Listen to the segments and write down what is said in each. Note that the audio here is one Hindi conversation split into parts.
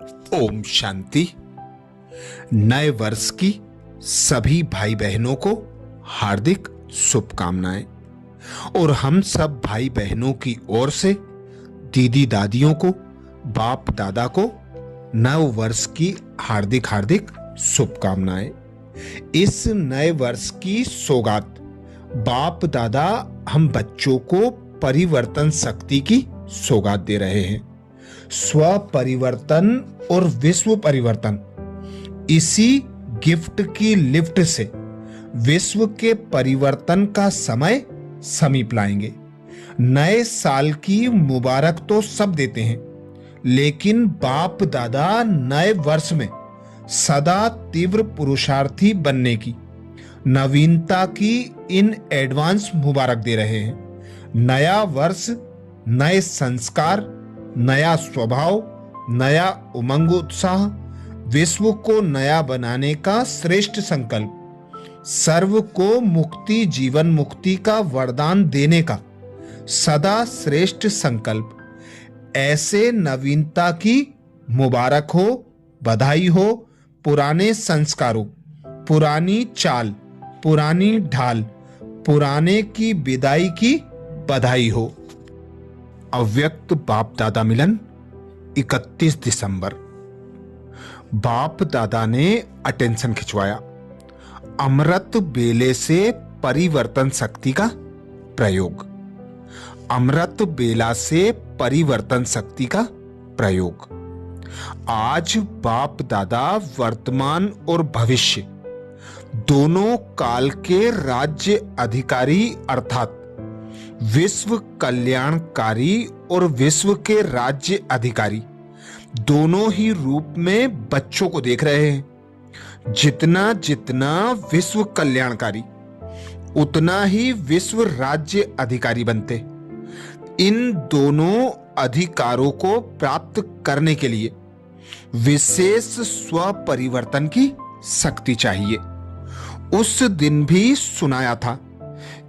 ओम शांति। नए वर्ष की सभी भाई बहनों को हार्दिक शुभकामनाएं और हम सब भाई बहनों की ओर से दीदी दादियों को, बाप दादा को नव वर्ष की हार्दिक हार्दिक शुभकामनाएं। इस नए वर्ष की सौगात बाप दादा हम बच्चों को परिवर्तन शक्ति की सौगात दे रहे हैं। स्व परिवर्तन और विश्व परिवर्तन, इसी गिफ्ट की लिफ्ट से विश्व के परिवर्तन का समय समीप लाएंगे। नए साल की मुबारक तो सब देते हैं, लेकिन बाप दादा नए वर्ष में सदा तीव्र पुरुषार्थी बनने की, नवीनता की इन एडवांस मुबारक दे रहे हैं। नया वर्ष, नए संस्कार, नया स्वभाव, नया उमंग उत्साह, विश्व को नया बनाने का श्रेष्ठ संकल्प, सर्व को मुक्ति जीवन मुक्ति का वरदान देने का सदा श्रेष्ठ संकल्प। ऐसे नवीनता की मुबारक हो, बधाई हो। पुराने संस्कारों, पुरानी चाल, पुरानी ढाल, पुराने की विदाई की बधाई हो। अव्यक्त बाप दादा मिलन 31 दिसंबर। बाप दादा ने अटेंशन खिंचवाया। अमृत बेले से परिवर्तन शक्ति का प्रयोग। अमृत बेला से परिवर्तन शक्ति का प्रयोग। आज बाप दादा वर्तमान और भविष्य दोनों काल के राज्य अधिकारी अर्थात विश्व कल्याणकारी और विश्व के राज्य अधिकारी दोनों ही रूप में बच्चों को देख रहे हैं। जितना जितना विश्व कल्याणकारी, उतना ही विश्व राज्य अधिकारी बनते। इन दोनों अधिकारों को प्राप्त करने के लिए विशेष स्व परिवर्तन की शक्ति चाहिए। उस दिन भी सुनाया था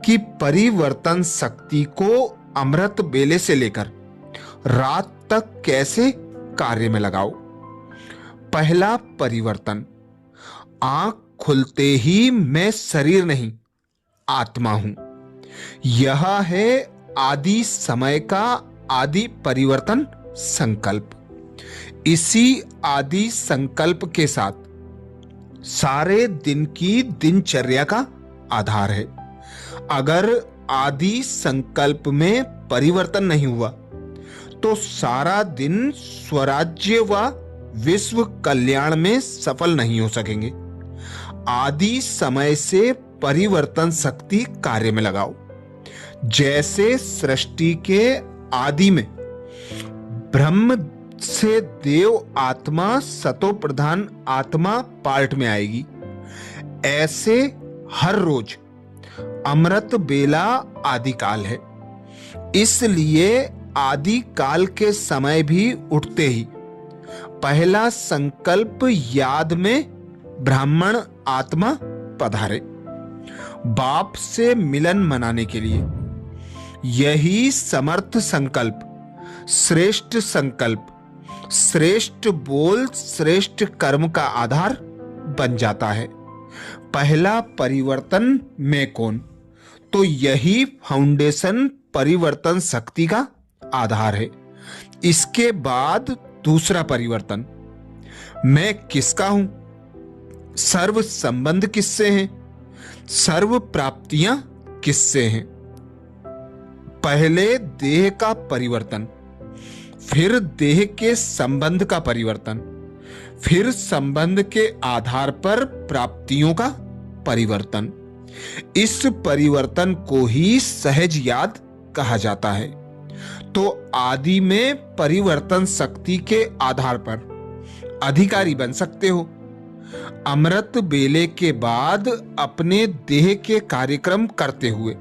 कि परिवर्तन शक्ति को अमृत बेले से लेकर रात तक कैसे कार्य में लगाओ। पहला परिवर्तन, आंख खुलते ही मैं शरीर नहीं आत्मा हूं। यह है आदि समय का आदि परिवर्तन संकल्प। इसी आदि संकल्प के साथ सारे दिन की दिनचर्या का आधार है। अगर आदि संकल्प में परिवर्तन नहीं हुआ तो सारा दिन स्वराज्य व विश्व कल्याण में सफल नहीं हो सकेंगे। आदि समय से परिवर्तन शक्ति कार्य में लगाओ। जैसे सृष्टि के आदि में ब्रह्म से देव आत्मा सतो प्रधान आत्मा पार्ट में आएगी, ऐसे हर रोज अमृत बेला आदि काल है। इसलिए आदि काल के समय भी उठते ही पहला संकल्प याद में ब्राह्मण आत्मा पधारे। बाप से मिलन मनाने के लिए यही समर्थ संकल्प, श्रेष्ठ संकल्प, श्रेष्ठ बोल, श्रेष्ठ कर्म का आधार बन जाता है। पहला परिवर्तन मैं कौन, तो यही फाउंडेशन परिवर्तन शक्ति का आधार है। इसके बाद दूसरा परिवर्तन, मैं किसका हूं, सर्व संबंध किससे हैं, सर्व प्राप्तियां किससे हैं। पहले देह का परिवर्तन, फिर देह के संबंध का परिवर्तन, फिर संबंध के आधार पर प्राप्तियों का परिवर्तन। इस परिवर्तन को ही सहज याद कहा जाता है। तो आदि में परिवर्तन शक्ति के आधार पर अधिकारी बन सकते हो। अमृत बेले के बाद अपने देह के कार्यक्रम करते हुए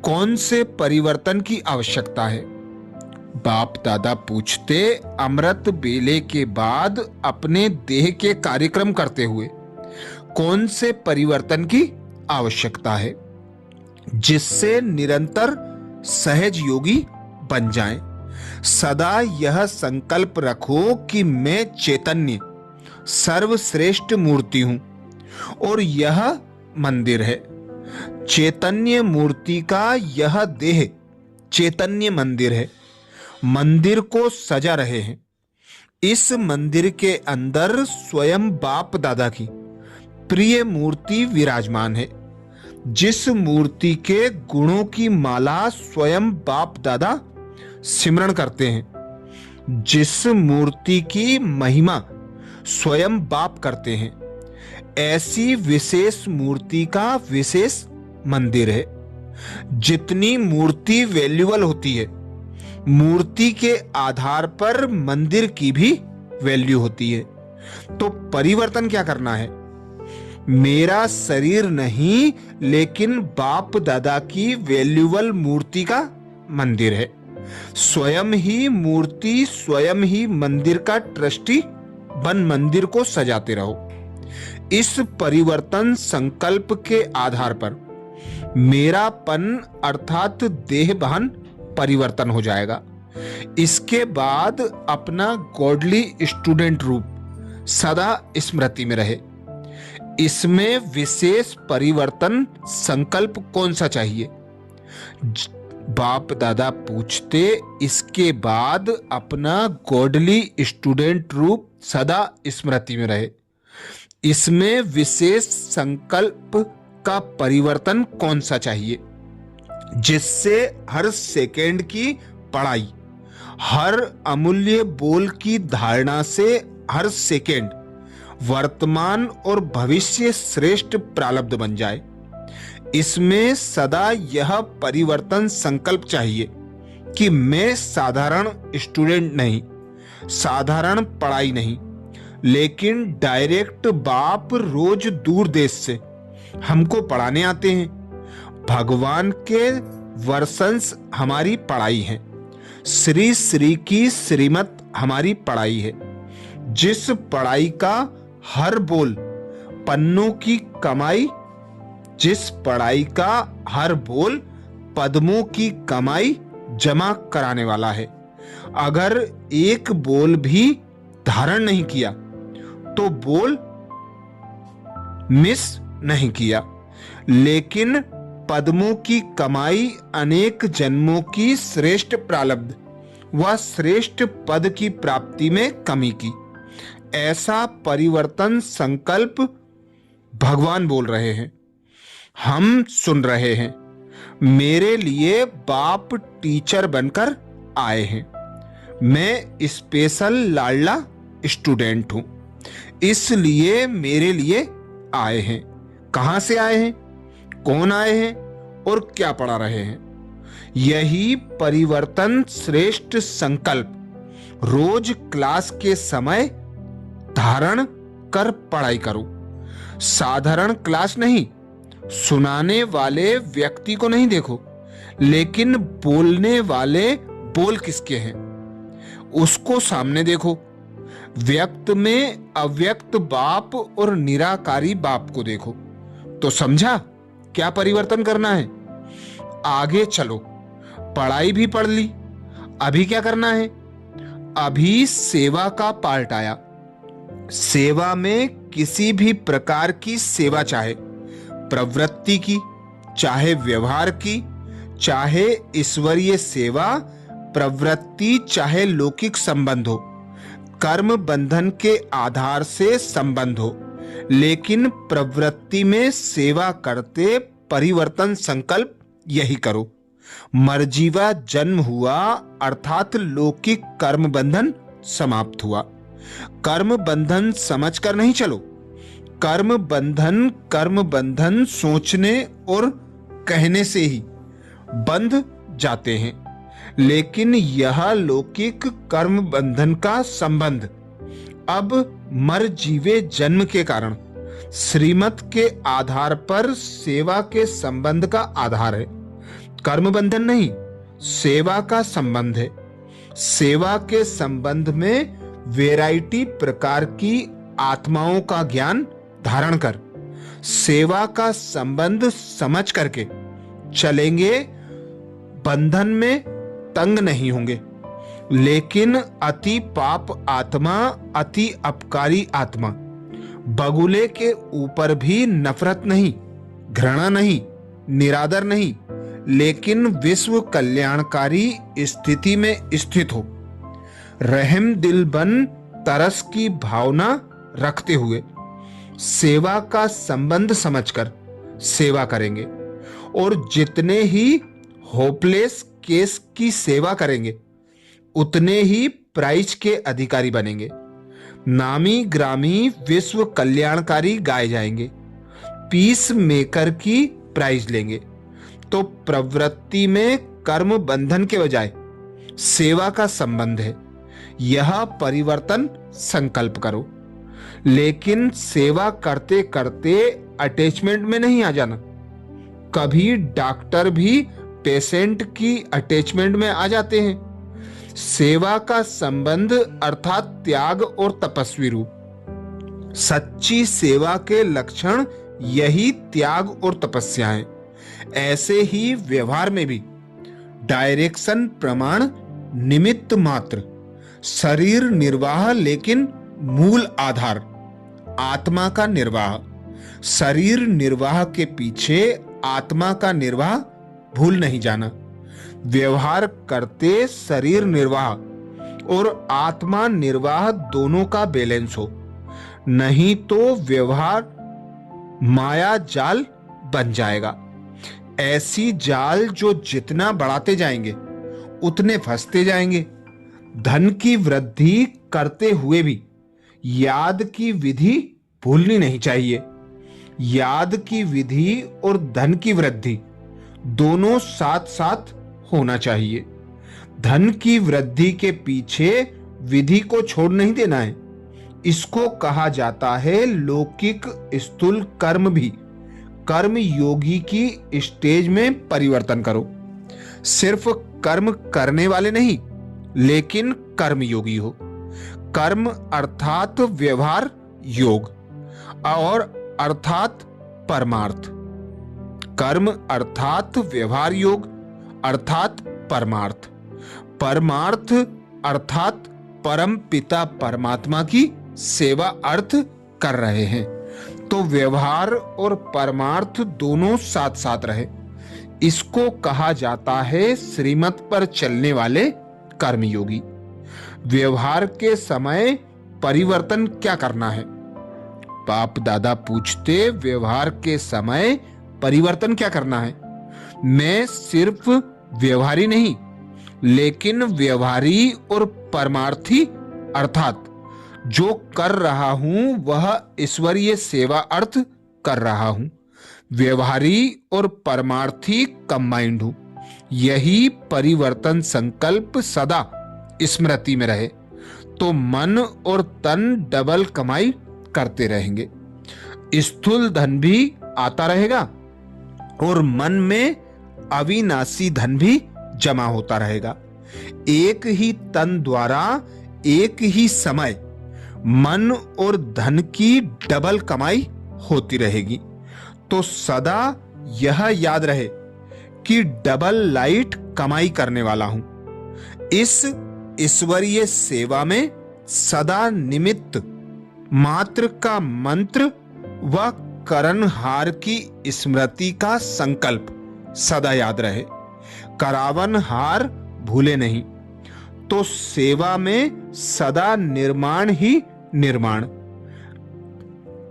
कौन से परिवर्तन की आवश्यकता है? बाप दादा पूछते, अमृत बेले के बाद अपने देह के कार्यक्रम करते हुए कौन से परिवर्तन की आवश्यकता है, जिससे निरंतर सहज योगी बन जाएं, सदा यह संकल्प रखो कि मैं चैतन्य सर्वश्रेष्ठ मूर्ति हूं और यह मंदिर है। चैतन्य मूर्ति का यह देह चैतन्य मंदिर है। मंदिर को सजा रहे हैं। इस मंदिर के अंदर स्वयं बाप दादा की प्रिय मूर्ति विराजमान है। जिस मूर्ति के गुणों की माला स्वयं बाप दादा सिमरण करते हैं, जिस मूर्ति की महिमा स्वयं बाप करते हैं, ऐसी विशेष मूर्ति का विशेष मंदिर है। जितनी मूर्ति वैल्यूएबल होती है, मूर्ति के आधार पर मंदिर की भी वैल्यू होती है। तो परिवर्तन क्या करना है? मेरा शरीर नहीं, लेकिन बाप दादा की वैल्यूएबल मूर्ति का मंदिर है। स्वयं ही मूर्ति, स्वयं ही मंदिर का ट्रस्टी बन मंदिर को सजाते रहो। इस परिवर्तन संकल्प के आधार पर मेरापन अर्थात देहभान परिवर्तन हो जाएगा। इसके बाद अपना गॉडली स्टूडेंट रूप सदा स्मृति में रहे। इसमें विशेष परिवर्तन संकल्प कौन सा चाहिए? बाप दादा पूछते, इसके बाद अपना गॉडली स्टूडेंट रूप सदा स्मृति में रहे। इसमें विशेष संकल्प का परिवर्तन कौन सा चाहिए? जिससे हर सेकेंड की पढ़ाई, हर अमूल्य बोल की धारणा से हर सेकेंड वर्तमान और भविष्य श्रेष्ठ प्रारब्ध बन जाए। इसमें सदा यह परिवर्तन संकल्प चाहिए कि मैं साधारण स्टूडेंट नहीं, साधारण पढ़ाई नहीं, लेकिन डायरेक्ट बाप रोज दूर देश से हमको पढ़ाने आते हैं। भगवान के वर्षंस हमारी पढ़ाई है। श्री श्री की श्रीमत हमारी पढ़ाई है। जिस पढ़ाई का हर बोल पन्नों की कमाई, जिस पढ़ाई का हर बोल पद्मों की कमाई जमा कराने वाला है। अगर एक बोल भी धारण नहीं किया तो बोल मिस नहीं किया, लेकिन पद्मों की कमाई अनेक जन्मों की श्रेष्ठ प्रारब्ध व श्रेष्ठ पद की प्राप्ति में कमी की। ऐसा परिवर्तन संकल्प भगवान बोल रहे हैं, हम सुन रहे हैं। मेरे लिए बाप टीचर बनकर आए हैं। मैं स्पेशल लाडला स्टूडेंट हूं, इसलिए मेरे लिए आए हैं। कहां से आए हैं, कौन आए हैं और क्या पढ़ा रहे हैं? यही परिवर्तन श्रेष्ठ संकल्प रोज क्लास के समय धारण कर पढ़ाई करो। साधारण क्लास नहीं, सुनाने वाले व्यक्ति को नहीं देखो, लेकिन बोलने वाले बोल किसके हैं उसको सामने देखो। व्यक्त में अव्यक्त बाप और निराकारी बाप को देखो। तो समझा क्या परिवर्तन करना है? आगे चलो। पढ़ाई भी पढ़ ली, अभी क्या करना है? अभी सेवा का पार्ट आया। सेवा में किसी भी प्रकार की सेवा, चाहे प्रवृत्ति की, चाहे व्यवहार की, चाहे ईश्वरीय सेवा, प्रवृत्ति चाहे लौकिक संबंध हो, कर्म बंधन के आधार से संबंध हो, लेकिन प्रवृत्ति में सेवा करते परिवर्तन संकल्प यही करो। मर्जीवा जन्म हुआ अर्थात लौकिक कर्म बंधन समाप्त हुआ। कर्म बंधन समझकर नहीं चलो। कर्म बंधन सोचने और कहने से ही बंध जाते हैं, लेकिन यह लौकिक कर्म बंधन का संबंध अब मर जीवे जन्म के कारण श्रीमत के आधार पर सेवा के संबंध का आधार है। कर्म बंधन नहीं, सेवा का संबंध है। सेवा के संबंध में वैरायटी प्रकार की आत्माओं का ज्ञान धारण कर सेवा का संबंध समझ करके चलेंगे, बंधन में तंग नहीं होंगे। लेकिन अति पाप आत्मा, अति अपकारी आत्मा, बगुले के ऊपर भी नफरत नहीं, घृणा नहीं, निरादर नहीं, लेकिन विश्व कल्याणकारी स्थिति में स्थित हो, रहम दिल बन तरस की भावना रखते हुए सेवा का संबंध समझकर सेवा करेंगे, और जितने ही होपलेस केस की सेवा करेंगे उतने ही प्राइज के अधिकारी बनेंगे। नामी ग्रामी विश्व कल्याणकारी गाए जाएंगे, पीस मेकर की प्राइज लेंगे। तो प्रवृत्ति में कर्म बंधन के बजाय सेवा का संबंध है, यह परिवर्तन संकल्प करो। लेकिन सेवा करते करते अटैचमेंट में नहीं आ जाना। कभी डॉक्टर भी पेशेंट की अटैचमेंट में आ जाते हैं। सेवा का संबंध अर्थात त्याग और तपस्वी रूप। सच्ची सेवा के लक्षण यही त्याग और तपस्या है। ऐसे ही व्यवहार में भी डायरेक्शन प्रमाण निमित्त मात्र, शरीर निर्वाह लेकिन मूल आधार आत्मा का निर्वाह। शरीर निर्वाह के पीछे आत्मा का निर्वाह भूल नहीं जाना। व्यवहार करते शरीर निर्वाह और आत्मा निर्वाह दोनों का बैलेंस हो, नहीं तो व्यवहार माया जाल बन जाएगा। ऐसी जाल जो जितना बढ़ाते जाएंगे उतने फंसते जाएंगे। धन की वृद्धि करते हुए भी याद की विधि भूलनी नहीं चाहिए। याद की विधि और धन की वृद्धि दोनों साथ साथ होना चाहिए। धन की वृद्धि के पीछे विधि को छोड़ नहीं देना है। इसको कहा जाता है लौकिक स्थूल कर्म भी। कर्म योगी की स्टेज में परिवर्तन करो। सिर्फ कर्म करने वाले नहीं, लेकिन कर्म योगी हो। कर्म अर्थात व्यवहार योग और अर्थात परमार्थ। कर्म अर्थात व्यवहार योग अर्थात परमार्थ। परमार्थ अर्थात परम पिता परमात्मा की सेवा अर्थ कर रहे हैं। तो व्यवहार और परमार्थ दोनों साथ साथ रहे। इसको कहा जाता है श्रीमत पर चलने वाले कर्मयोगी। व्यवहार के समय परिवर्तन क्या करना है? बाप दादा पूछते, व्यवहार के समय परिवर्तन क्या करना है? मैं सिर्फ व्यवहारी नहीं, लेकिन व्यवहारी और परमार्थी अर्थात जो कर रहा हूं वह ईश्वरीय सेवा अर्थ कर रहा हूं। व्यवहारी और परमार्थी कंबाइंड हूं। यही परिवर्तन संकल्प सदा स्मृति में रहे तो मन और तन डबल कमाई करते रहेंगे। स्थूल धन भी आता रहेगा और मन में अविनाशी धन भी जमा होता रहेगा। एक ही तन द्वारा एक ही समय मन और धन की डबल कमाई होती रहेगी। तो सदा यह याद रहे कि डबल लाइट कमाई करने वाला हूं। इस ईश्वरीय सेवा में सदा निमित्त मात्र का मंत्र व करणहार की स्मृति का संकल्प सदा याद रहे। करावन हार भूले नहीं। तो सेवा में सदा निर्माण ही निर्माण।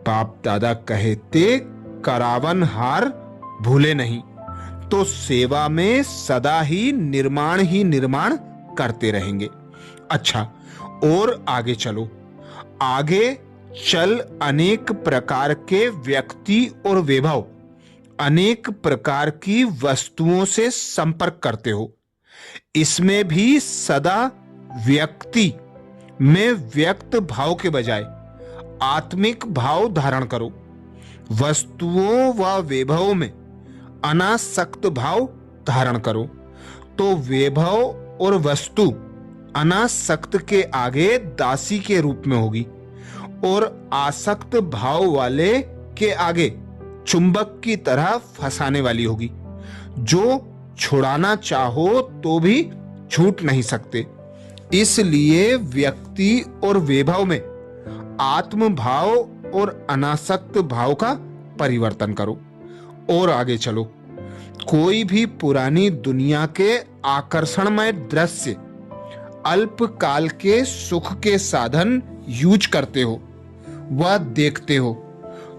बाप दादा कहते, करावन हार भूले नहीं। तो सेवा में सदा ही निर्माण करते रहेंगे। अच्छा, और आगे चलो। आगे चल अनेक प्रकार के व्यक्ति और वैभव, अनेक प्रकार की वस्तुओं से संपर्क करते हो। इसमें भी सदा व्यक्ति में व्यक्त भाव के बजाय आत्मिक भाव धारण करो। वस्तुओं व वैभव में अनासक्त भाव धारण करो। तो वैभव और वस्तु अनासक्त के आगे दासी के रूप में होगी और आसक्त भाव वाले के आगे चुंबक की तरह फंसाने वाली होगी, जो छुड़ाना चाहो तो भी छूट नहीं सकते। इसलिए व्यक्ति और वैभव में आत्म भाव और अनासक्त भाव का परिवर्तन करो और आगे चलो। कोई भी पुरानी दुनिया के आकर्षणमय दृश्य अल्पकाल के सुख के साधन यूज करते हो व देखते हो,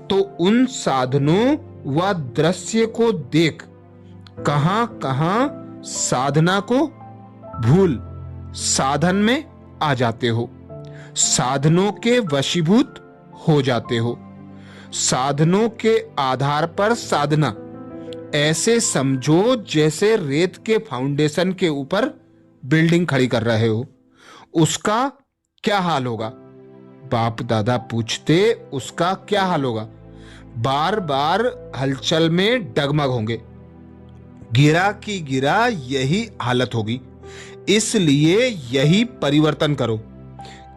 तो उन साधनों व दृश्य को देख कहां कहां साधना को भूल साधन में आ जाते हो, साधनों के वशीभूत हो जाते हो। साधनों के आधार पर साधना ऐसे समझो जैसे रेत के फाउंडेशन के ऊपर बिल्डिंग खड़ी कर रहे हो। उसका क्या हाल होगा? बाप दादा पूछते, उसका क्या हाल होगा? बार बार हलचल में डगमग होंगे, गिरा की गिरा यही हालत होगी। इसलिए यही परिवर्तन करो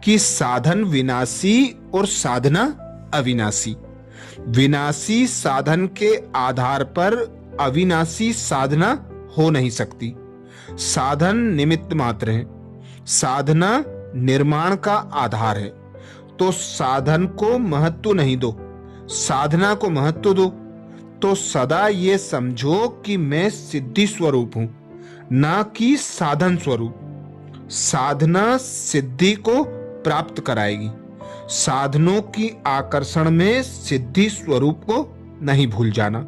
कि साधन विनाशी और साधना अविनाशी। विनाशी साधन के आधार पर अविनाशी साधना हो नहीं सकती। साधन निमित्त मात्र है, साधना निर्माण का आधार है। तो साधन को महत्व नहीं दो, साधना को महत्व दो। तो सदा ये समझो कि मैं सिद्धि स्वरूप हूं, ना कि साधन स्वरूप। साधना सिद्धि को प्राप्त कराएगी। साधनों की आकर्षण में सिद्धि स्वरूप को नहीं भूल जाना।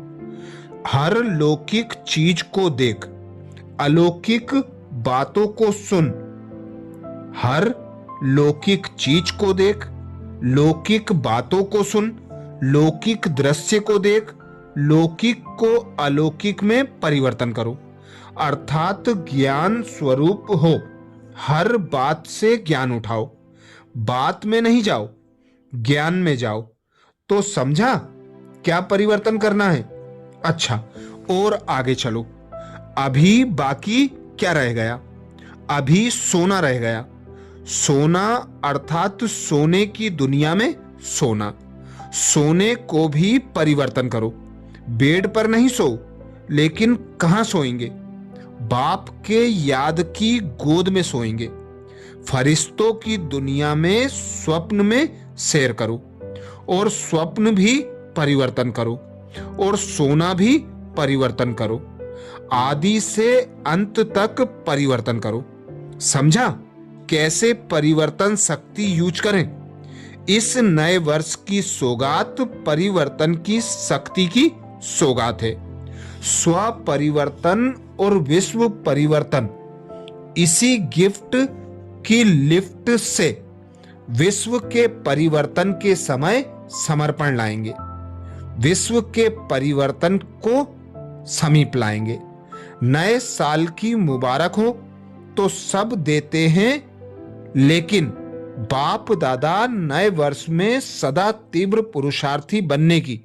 हर लौकिक चीज को देख, अलौकिक बातों को सुन। हर लौकिक चीज को देख, लौकिक बातों को सुन, लौकिक दृश्य को देख, लौकिक को अलौकिक में परिवर्तन करो, अर्थात ज्ञान स्वरूप हो। हर बात से ज्ञान उठाओ, बात में नहीं जाओ, ज्ञान में जाओ। तो समझा क्या परिवर्तन करना है? अच्छा, और आगे चलो। अभी बाकी क्या रह गया? अभी सोना रह गया। सोना अर्थात सोने की दुनिया में सोना। सोने को भी परिवर्तन करो। बेड पर नहीं सो, लेकिन कहां सोएंगे? बाप के याद की गोद में सोएंगे। फरिश्तों की दुनिया में स्वप्न में सैर करो, और स्वप्न भी परिवर्तन करो, और सोना भी परिवर्तन करो। आदि से अंत तक परिवर्तन करो। समझा कैसे परिवर्तन शक्ति यूज करें? इस नए वर्ष की सौगात परिवर्तन की शक्ति की सौगात है। स्व परिवर्तन और विश्व परिवर्तन इसी गिफ्ट की लिफ्ट से विश्व के परिवर्तन के समय समर्पण लाएंगे, विश्व के परिवर्तन को समीप लाएंगे। नए साल की मुबारक हो तो सब देते हैं, लेकिन बाप दादा नए वर्ष में सदा तीव्र पुरुषार्थी बनने की,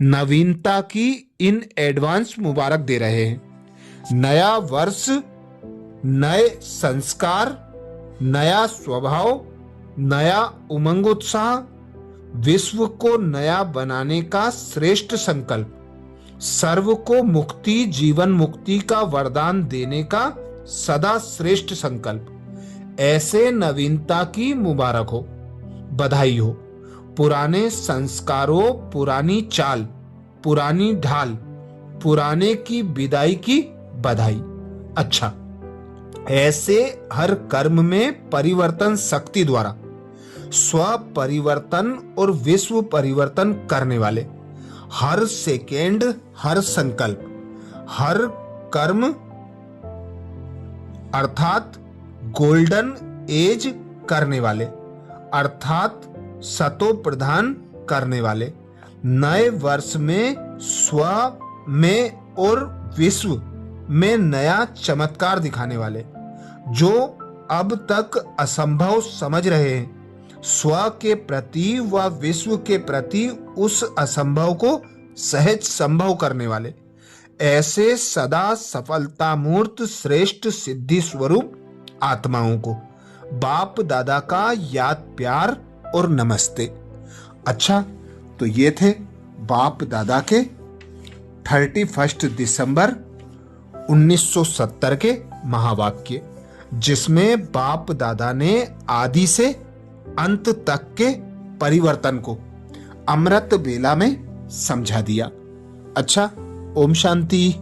नवीनता की इन एडवांस मुबारक दे रहे हैं। नया वर्ष, नए संस्कार, नया स्वभाव, नया उमंग उत्साह, विश्व को नया बनाने का श्रेष्ठ संकल्प, सर्व को मुक्ति जीवन मुक्ति का वरदान देने का सदा श्रेष्ठ संकल्प। ऐसे नवीनता की मुबारक हो, बधाई हो। पुराने संस्कारों, पुरानी चाल, पुरानी ढाल, पुराने की विदाई की बधाई। अच्छा, ऐसे हर कर्म में परिवर्तन शक्ति द्वारा स्व परिवर्तन और विश्व परिवर्तन करने वाले, हर सेकेंड, हर संकल्प, हर कर्म अर्थात गोल्डन एज करने वाले, अर्थात सतो प्रधान करने वाले, नए वर्ष में स्व में और विश्व में नया चमत्कार दिखाने वाले, जो अब तक असंभव समझ रहे हैं, स्व के प्रति व विश्व के प्रति उस असंभव को सहज संभव करने वाले, ऐसे सदा सफलता मूर्त श्रेष्ठ सिद्धि स्वरूप आत्माओं को बाप दादा का याद प्यार और नमस्ते। अच्छा, तो ये थे बाप दादा के 31 दिसंबर 1970 के महावाक्य। जिसमें बाप दादा ने आदि से अंत तक के परिवर्तन को अमृत बेला में समझा दिया। अच्छा, ओम शांति।